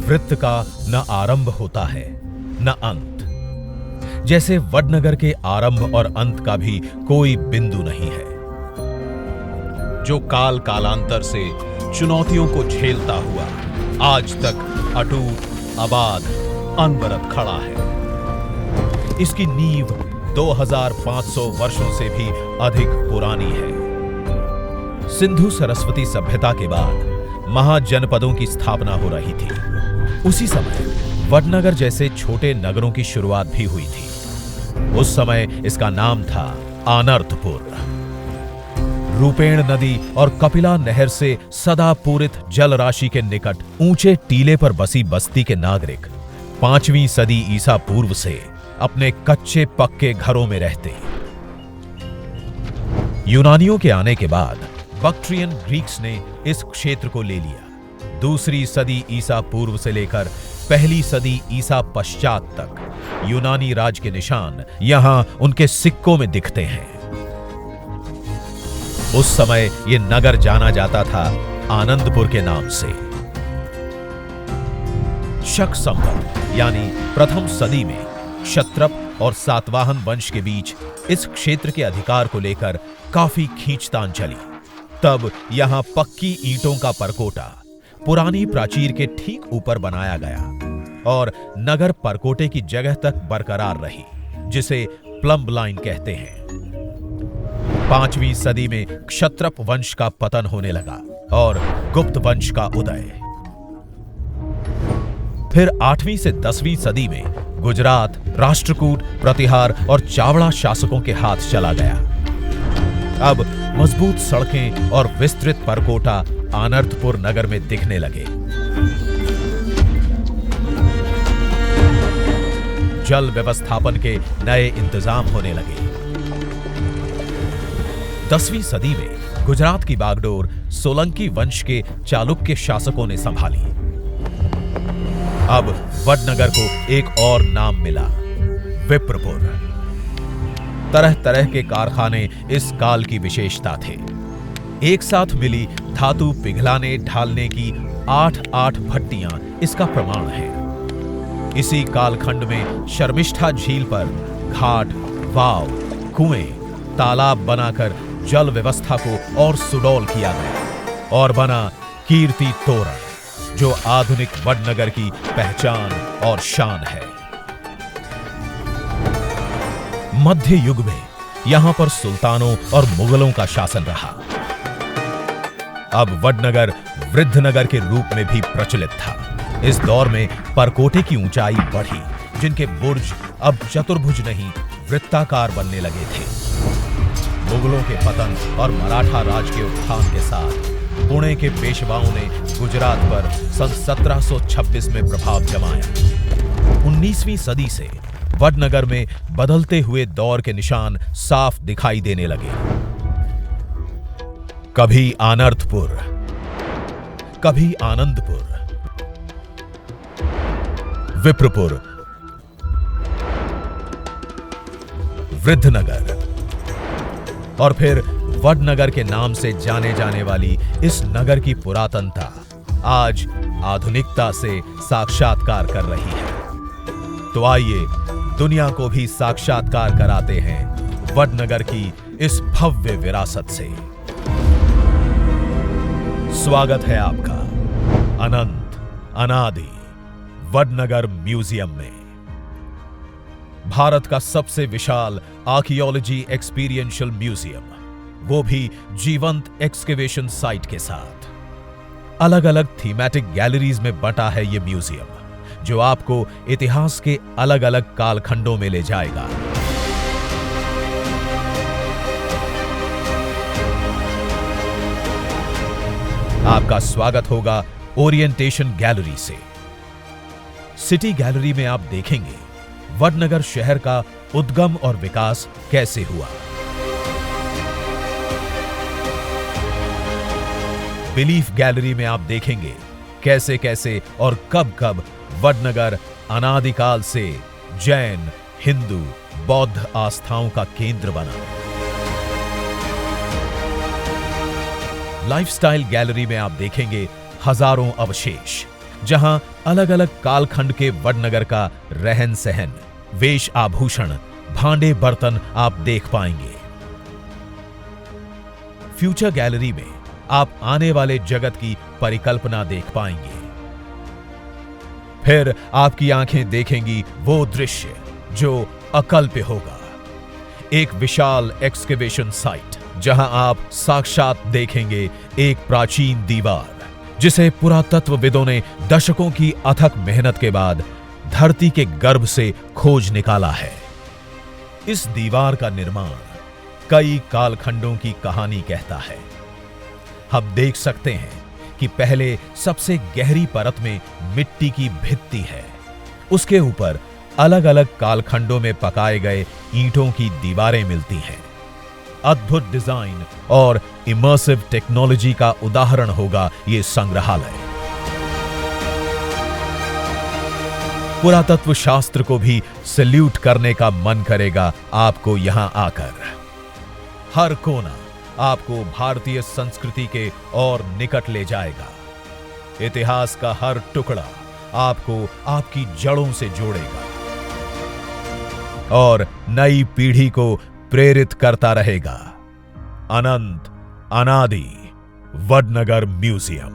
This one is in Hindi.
वृत्त का न आरंभ होता है न अंत। जैसे वडनगर के आरंभ और अंत का भी कोई बिंदु नहीं है, जो काल कालांतर से चुनौतियों को झेलता हुआ आज तक अटूट आबाद अनवरत खड़ा है। इसकी नींव 2500 वर्षों से भी अधिक पुरानी है। सिंधु सरस्वती सभ्यता के बाद महाजनपदों की स्थापना हो रही थी। उसी समय वडनगर जैसे छोटे नगरों की शुरुआत भी हुई थी। उस समय इसका नाम था आनर्तपुर। रूपेण नदी और कपिला नहर से सदा पूरित जल राशि के निकट ऊंचे टीले पर बसी बस्ती के नागरिक 5वीं सदी ईसा पूर्व से अपने कच्चे पक्के घरों में रहते। यूनानियों के आने के बाद बक्ट्रियन ग्रीक्स ने इस क्षेत्र को ले लिया। 2री सदी ईसा पूर्व से लेकर 1ली सदी ईसा पश्चात तक यूनानी राज के निशान यहां उनके सिक्कों में दिखते हैं। उस समय यह नगर जाना जाता था आनंदपुर के नाम से। शक संवत यानी प्रथम सदी में क्षत्रप और सातवाहन वंश के बीच इस क्षेत्र के अधिकार को लेकर काफी खींचतान चली। तब यहां पक्की ईंटों का परकोटा पुरानी प्राचीर के ठीक ऊपर बनाया गया और नगर परकोटे की जगह तक बरकरार रही, जिसे प्लम्ब लाइन कहते हैं। 5वीं सदी में क्षत्रप वंश का पतन होने लगा और गुप्त वंश का उदय। फिर 8वीं से 10वीं सदी में गुजरात राष्ट्रकूट, प्रतिहार और चावड़ा शासकों के हाथ चला गया। अब मजबूत सड़कें और विस्तृत परकोटा आनर्तपुर नगर में दिखने लगे। जल व्यवस्थापन के नए इंतजाम होने लगे। 10वीं सदी में गुजरात की बागडोर सोलंकी वंश के चालुक्य शासकों ने संभाली। अब वडनगर को एक और नाम मिला, विप्रपुर। तरह तरह के कारखाने इस काल की विशेषता थे। एक साथ मिली धातु पिघलाने ढालने की 8 भट्टियां इसका प्रमाण है। इसी कालखंड में शर्मिष्ठा झील पर घाट, वाव, कुएं, तालाब बनाकर जल व्यवस्था को और सुडौल किया गया और बना कीर्ति तोरण, जो आधुनिक वडनगर की पहचान और शान है। मध्य युग में यहां पर सुल्तानों और मुगलों का शासन रहा। अब वडनगर वृद्धनगर के रूप में भी प्रचलित था। इस दौर में परकोटे की ऊंचाई बढ़ी, जिनके बुर्ज अब चतुर्भुज नहीं वृत्ताकार बनने लगे थे। मुगलों के पतन और मराठा राज के उत्थान के साथ पुणे के पेशवाओं ने गुजरात पर सन 1726 में प्रभाव जमाया। 19वीं सदी से वडनगर में बदलते हुए दौर के निशान साफ दिखाई देने लगे। कभी आनर्तपुर, कभी आनंदपुर, विप्रपुर, वृद्धनगर और फिर वडनगर के नाम से जाने जाने वाली इस नगर की पुरातनता आज आधुनिकता से साक्षात्कार कर रही है। तो आइए दुनिया को भी साक्षात्कार कराते हैं वडनगर की इस भव्य विरासत से। स्वागत है आपका अनंत अनादि वडनगर म्यूजियम में। भारत का सबसे विशाल आर्कियोलॉजी एक्सपीरियंशियल म्यूजियम, वो भी जीवंत एक्सकेवेशन साइट के साथ। अलग अलग थीमेटिक गैलरीज में बंटा है ये म्यूजियम, जो आपको इतिहास के अलग अलग कालखंडों में ले जाएगा। आपका स्वागत होगा ओरिएंटेशन गैलरी से। सिटी गैलरी में आप देखेंगे वडनगर शहर का उद्गम और विकास कैसे हुआ। बिलीफ गैलरी में आप देखेंगे कैसे कैसे और कब कब वडनगर अनादिकाल से जैन, हिंदू, बौद्ध आस्थाओं का केंद्र बना। लाइफस्टाइल गैलरी में आप देखेंगे हजारों अवशेष, जहां अलग अलग कालखंड के वडनगर का रहन सहन, वेश आभूषण, भांडे बर्तन आप देख पाएंगे। फ्यूचर गैलरी में आप आने वाले जगत की परिकल्पना देख पाएंगे। फिर आपकी आंखें देखेंगी वो दृश्य जो अकल्प्य होगा, एक विशाल एक्सकेवेशन साइट, जहां आप साक्षात देखेंगे एक प्राचीन दीवार जिसे पुरातत्वविदों ने दशकों की अथक मेहनत के बाद धरती के गर्भ से खोज निकाला है। इस दीवार का निर्माण कई कालखंडों की कहानी कहता है। हम देख सकते हैं कि पहले सबसे गहरी परत में मिट्टी की भित्ति है, उसके ऊपर अलग अलग कालखंडों में पकाए गए ईंटों की दीवारें मिलती हैं। अद्भुत डिजाइन और इमर्सिव टेक्नोलॉजी का उदाहरण होगा यह संग्रहालय। पुरातत्व शास्त्र को भी सैल्यूट करने का मन करेगा आपको यहां आकर। हर कोना आपको भारतीय संस्कृति के और निकट ले जाएगा। इतिहास का हर टुकड़ा आपको आपकी जड़ों से जोड़ेगा और नई पीढ़ी को प्रेरित करता रहेगा। अनंत अनादि वडनगर म्यूजियम।